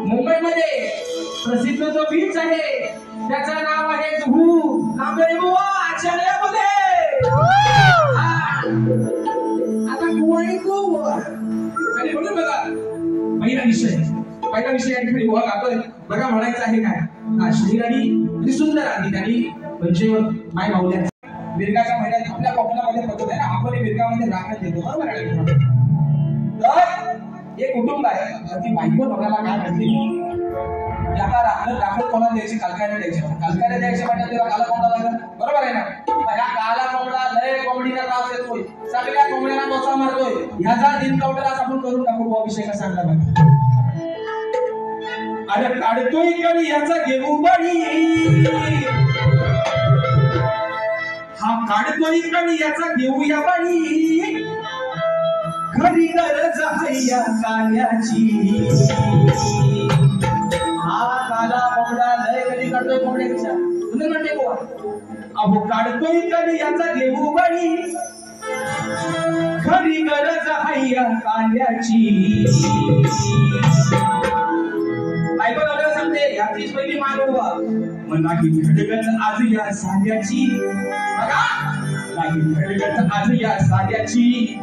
मुंबईमध्ये प्रसिद्ध जो बीच आहे त्याचं नाव आहे जुहू. कांबळे बुवा आचरण्यामध्ये आता कुवाई बुवा आणि म्हणून बघा पहिला विषय या ठिकाणी बुवा गातोय बघा. म्हणायचं आहे काय शरीराने आणि सुंदर आणि त्यांनी म्हणजे माय माऊल्या मिरगाच्या महिन्यात आपल्या कोकणामध्ये पद्धत आहे ना, आपण मिरगामध्ये राखण्यात येतो बरोबर आहे. तर एक कुटुंब आहे ती बायको नवऱ्याला काय म्हणते याला राखण कोणाला द्यायची कालकायला द्यायची म्हणजे तेव्हा काला कोंबडा लागला बरोबर आहे ना. ह्या काला कोंबडा लय कोंबडीला त्रास देतोय सगळ्या कोंबड्यांना डोसा मारतोय. ह्याचा दिन काउंटरास आपण करून टाकू. विषय कसा आणला बघा. अरे काढतोय कधी याचा घेऊ बाई हा काढतोय कधी याचा घेऊया बाई खरी गरज आहे या काल्याची. हा काला कोंबडा लय कधी काढतोय कोंबड्याच्या तुम्ही म्हणते बुवा अहो काढतोय कधी याचा घेऊ बाई खरी गरज आहे या काल्याची. बायको नवऱ्याला सांगते याचीच पहिली मान उभा मग नाही धडगत आज या साध्याची बघा नाही धडगत आज या साध्याची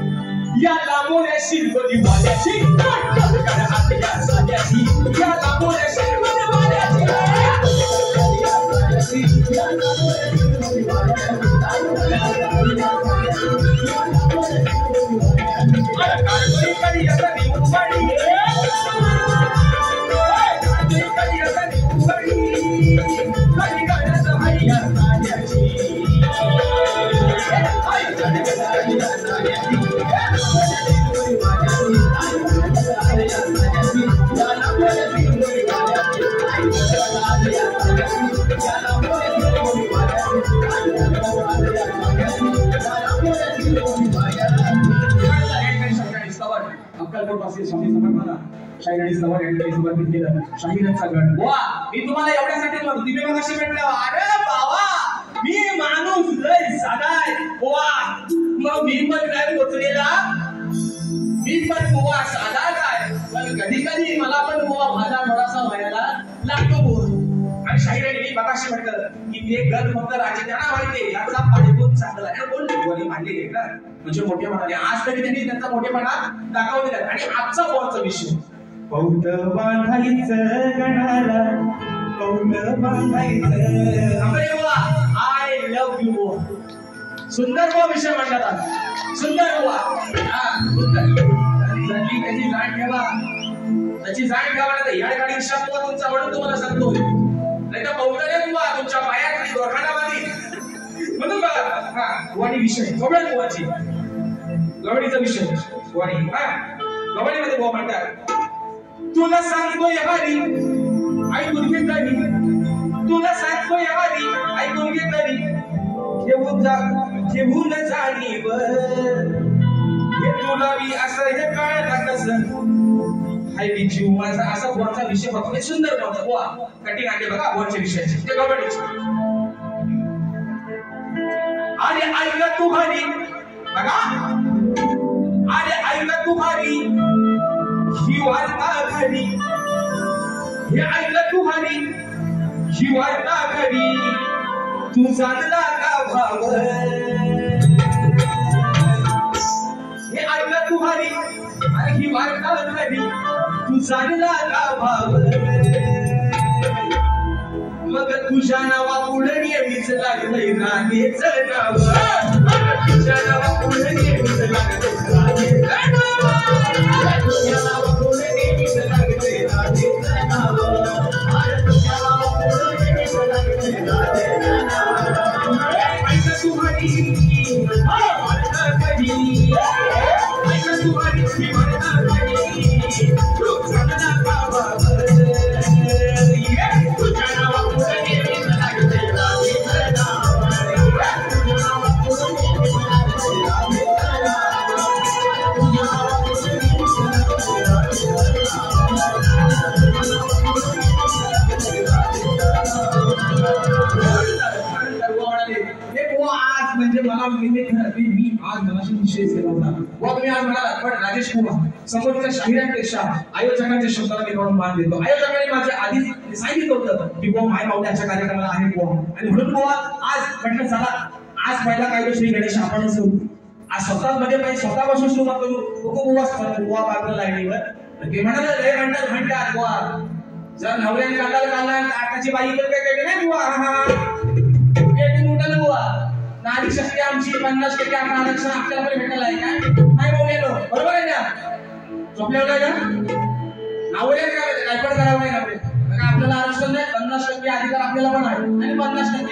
या लांबोऱ्या शिरबली वाल्याची आज या साध्याची या लांबोऱ्या शिरबली वाल्याची मी तुम्हाला एवढ्यासाठी म्हणतो तुम्ही मग अशी म्हटलं अरे बाबा मी माणूस लय साधा आहे बुवा मग मी पण काय पोचलेला मी पण बुवा साधा काय पण कधी कधी मला पण बुवा माझा थोडासा व्हायला लागतो बुवा. आणि शाहिराने मी बघाशी म्हटलं की ते घर फक्त राजे त्यांना माहिती याचा पाठीभूत चांगला आहे कोण बुवाने मांडले घेतला म्हणजे मोठेपणाने आज तरी त्यांनी त्यांचा मोठेपणा दाखवलेला. आणि आजचा बुवाचा विषय पौत बांधायचं गणाला पौत बांधायचं आय लव्ह यू बुवा. सुंदर बुवा विषय म्हणतात सुंदर बुवा त्याची जाण ठेवा त्याची जाण ठेवा ना या गाडी शब्द तुमचा म्हणून तुम्हाला सांगतो नाही तर पौतने बुवा तुमच्या पायाखाली दोरखानामध्ये म्हणून बघा हा बुवानी विषय गवळी बुवाची गवळीचा विषय बुवानी गवळीमध्ये बुवा म्हणतात तुला सांगतोय हरी ऐकून घे तरी तुला सांगतोय हरी ऐकून घे तरी घेऊन जाणीव हे तुला मी असं हे कळलं कसं हाय मी जीव माझा असा बुवाचा विषय बघा सुंदर बोलतो बुवा कटिंग आले बघा बुवाच्या विषयाचे ते गवळीचे. अरे ऐका तू हरी बघा अरे ऐका तू हरी ही वार्ता खरी हे ऐकलं तू हरी ही वार्ता खरी तू जाणला का भाव हे ऐकलं तू हरी अरे ही वार्ता खरी तू जाणला का भाव मग तुझ्या नावा पुढे नेहमीच लागलंय राणीच नाव तुझ्या नावा पुढे नेहमीच लागलंय राणीच नाव तुझ्या नावा पुढे नेहमीच लागलंय राणीच नाव तुझ्या नावा पुढे नेहमीच लागलंय राणीच नाव ऐका तू हरी वार्ता खरी ऐका तू हरी वार्ता खरी तू जाणला का भाव म्हणजे मला मी आज मनाशी विषय केला होता व तुम्ही आज म्हणाला पण राजेश कुमार समोरच्या शाहिरांपेक्षा आयोजकांच्या शब्दाला मी थोडं मान देतो. आयोजकांनी माझ्या आधी सांगितलं होतं की बुवा माय मावट्याच्या कार्यक्रमाला आहे बुवा आणि म्हणून बुवा आज म्हटलं चला आज पहिला काय श्री गणेश आपणच करू. आज स्वतःमध्ये पाहिजे स्वतःपासून सुरुवात करू. बुवा बाजूला लागलीवर ते म्हणाला लय घंटा म्हणतात बुवा जर नवऱ्याने काढायला काढला आताची बाई तर काय नाही बुवा उठल बुवा नारी शक्ती आमची 50% आरक्षण आपल्याला पण भेटायला आहे काय नाही बोललेलो बरोबर आहे ना झोपल्यावर काय का नावले काय पण करावं नाही आपल्याला आरक्षण नाही 50% अधिकार आपल्याला पण आहे आणि 50%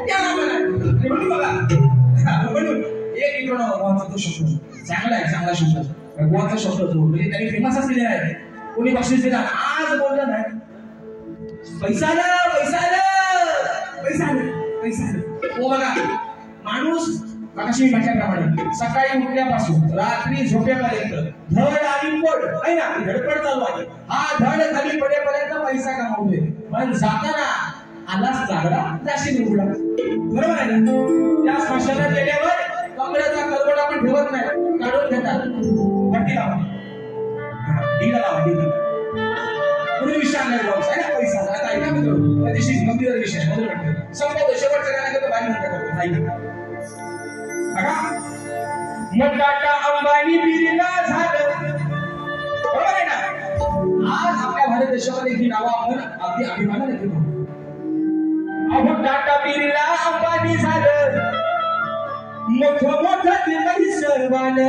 त्याला पण आहे म्हणून बघा म्हणून एक इकडून तो शब्द चांगला आहे चांगला शब्द गोवाचा शब्द तो म्हणजे त्यांनी फेमस असलेला आहे कोणी बक्षीस दिला आज बोललं नाही पैसा हो बघा माणूस मगाशी म्हटल्याप्रमाणे सकाळी उठल्यापासून रात्री झोपेपर्यंत धड आणि पड आहे ना धडपड चालू आहे. हा धड खाली पडेपर्यंत पैसा कमावतोय पण जाताना आलाच जागडा जाशी उघडा बरोबर आहे ना. त्या स्मशानात गेल्यावर कमरेचा करवट आपण ठेवत नाही काढून घेतात पट्टी लावा ढीला लावा ढीला म्हणून विषय नाही बोलायचा आहे ना पैसा आता ऐका मित्र त्याच्याशी गंभीर विषय म्हणून म्हणतो संपवतो शेवटच्या गाण्याकडे बाहेर म्हणतात ऐका बघा मग टाटा अंबानी बिर्ला झालं बरोबर आहे ना. आज आपल्या भारत देशामध्ये ही नावं आपण अगदी अभिमानाने घेतो. अहो टाटा बिर्ला अंबानी झालं मोठं ते पैसवान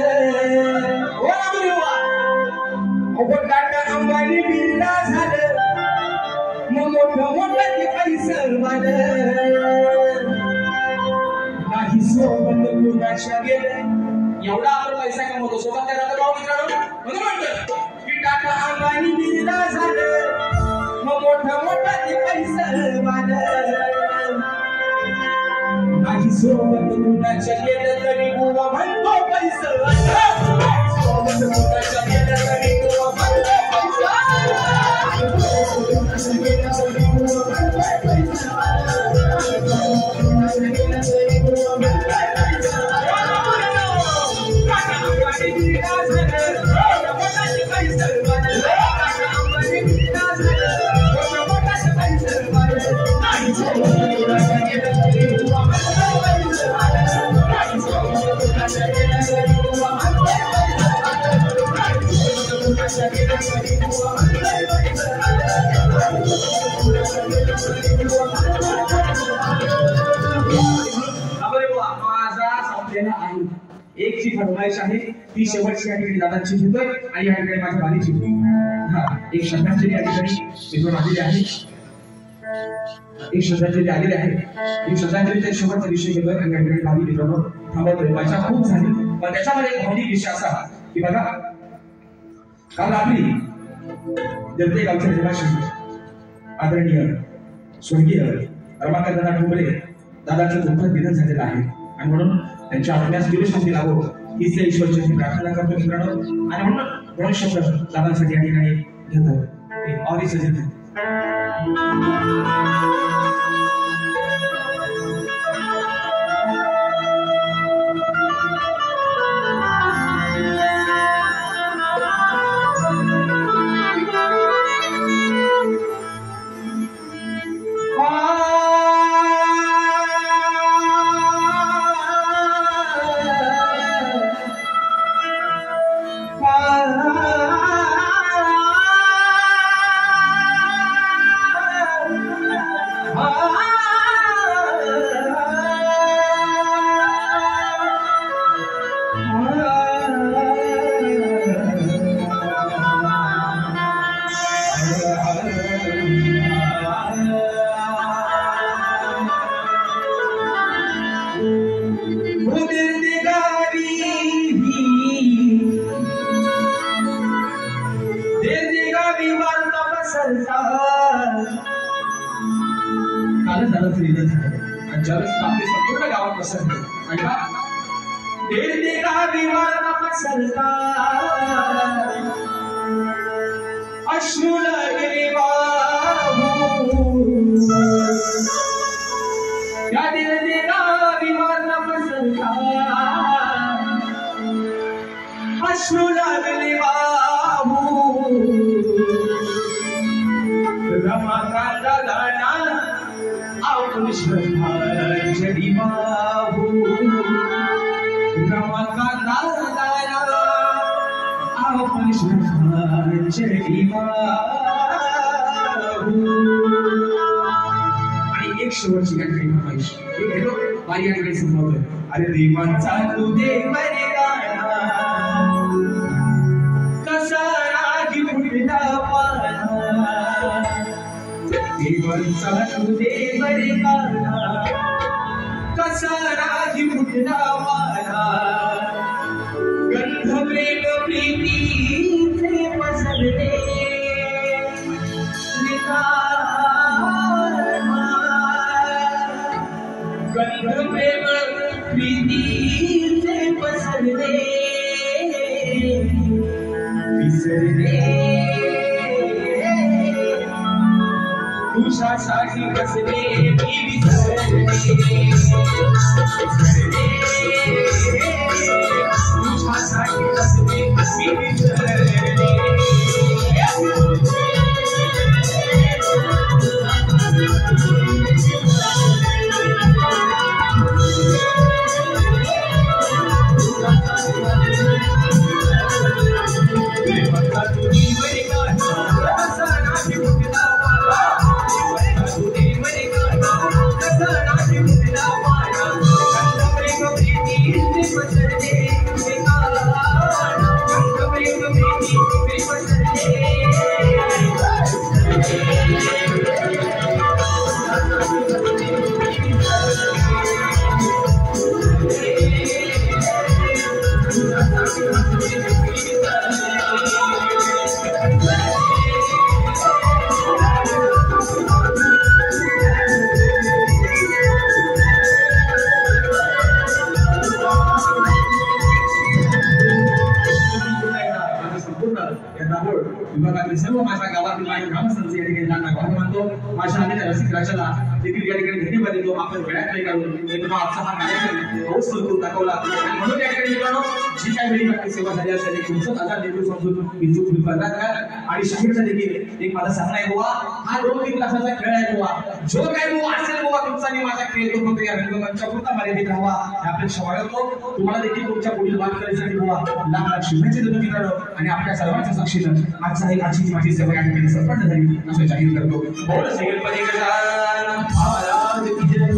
हो अहो टाटा अंबानी बिर्ला झालं मोठं ते पैसवान नाही सोबत कुणाच्या गेलं एवढा आपण पैसा कमवतो सोबत त्याला तर भाऊ मित्रांनो म्हणून म्हणतो की टाटा अंबानी बिर्ला झालं मोठं ते पैसवान नाही सोबत कुणाच्या गेलं तरी बुवा म्हणतो पैसवान सोबत कुणाच्या गेलं तरी बुवा म्हणतो एक ची फरमाईश आहे ती शेवटची या ठिकाणी दादांची घेतोय आणि या ठिकाणी माझ्या बालीची एक श्रद्धांजली या ठिकाणी मित्र आलेली आहे. एक श्रद्धांजली आलेली आहे. एक श्रद्धांजलीचा शेवटचा विषय घेतोय आणि या ठिकाणी बाली मित्रांनो थांबवतोय. माझ्या खूप झाली पण त्याच्यामध्ये एक भावनिक विषय असा की बघा काल रात्री देवते गावचे निवासी आदरणीय स्वर्गीय रमाकांत ठोंबरे दादाचं दुःखद निधन झालेलं आहे आणि म्हणून त्यांच्या आत्म्यास विश्रांती लाभो हीच ईश्वरची प्रार्थना करतो मित्रांनो. आणि म्हणून दोन शब्द दादांसाठी या ठिकाणी घेतो और सजित संपूर्ण गावात पसरले अश्रू लागले त्या दिल देगा विमान पसरता रमाकांता दाना आपण श्रद्धांजली वाहू रमाकांता दाना आपण श्रद्धांजली वाहू आणि एक शेवटची काही पाहिजे एक घेतो बाई आणि काही संभवतोय अरे देवांचा तू देव रे गाणा कसा रागी फुटला पाना देवांचा तू देव रे गाणा कसा रागी फुटला पाना गंध प्रेम प्रीतीचे पसरले गंध प्रेम प्रीतीचे पसरले विसरले तुझ्यासाठी बसले मी विसरले तुझ्यासाठी बसले मी विसरले विभागातील सर्व माझ्या गावातील माझ्या ग्रामस्थांचे या ठिकाणी आभार मानतो माझ्या आलेल्या रसिक राजाला देखील या ठिकाणी धन्यवाद देतो आपण वेळात काढून आजचा हा कार्यक्रम रोज करून दाखवला आणि म्हणून या ठिकाणी मित्रांनो जी काही वेळी आपली सेवा झाली असेल तुमचं आजार देखील समजून विद्युत विभागात आणि शाहीरचा देखील एक माझा सांगणं आहे बुवा हा 2-3 तासाचा खेळ आहे बुवा जो काही बुवा असेल बुवा तुमचा आणि माझा खेळ तो फक्त या रंगमंचाच्या पुरता मर्यादित राहावा हे अपेक्षा बाळगतो तुम्हाला देखील तुमच्या पुढील वाटचालीसाठी बुवा लाख शुभेच्छा देतो मित्रांनो आणि आपल्या सर्वांच्या साक्षीनं आजचा आजची माझी सेवा या ठिकाणी संपन्न झाली असं जाहीर करतो बोल सगळे पदे गजानन महाराज की जय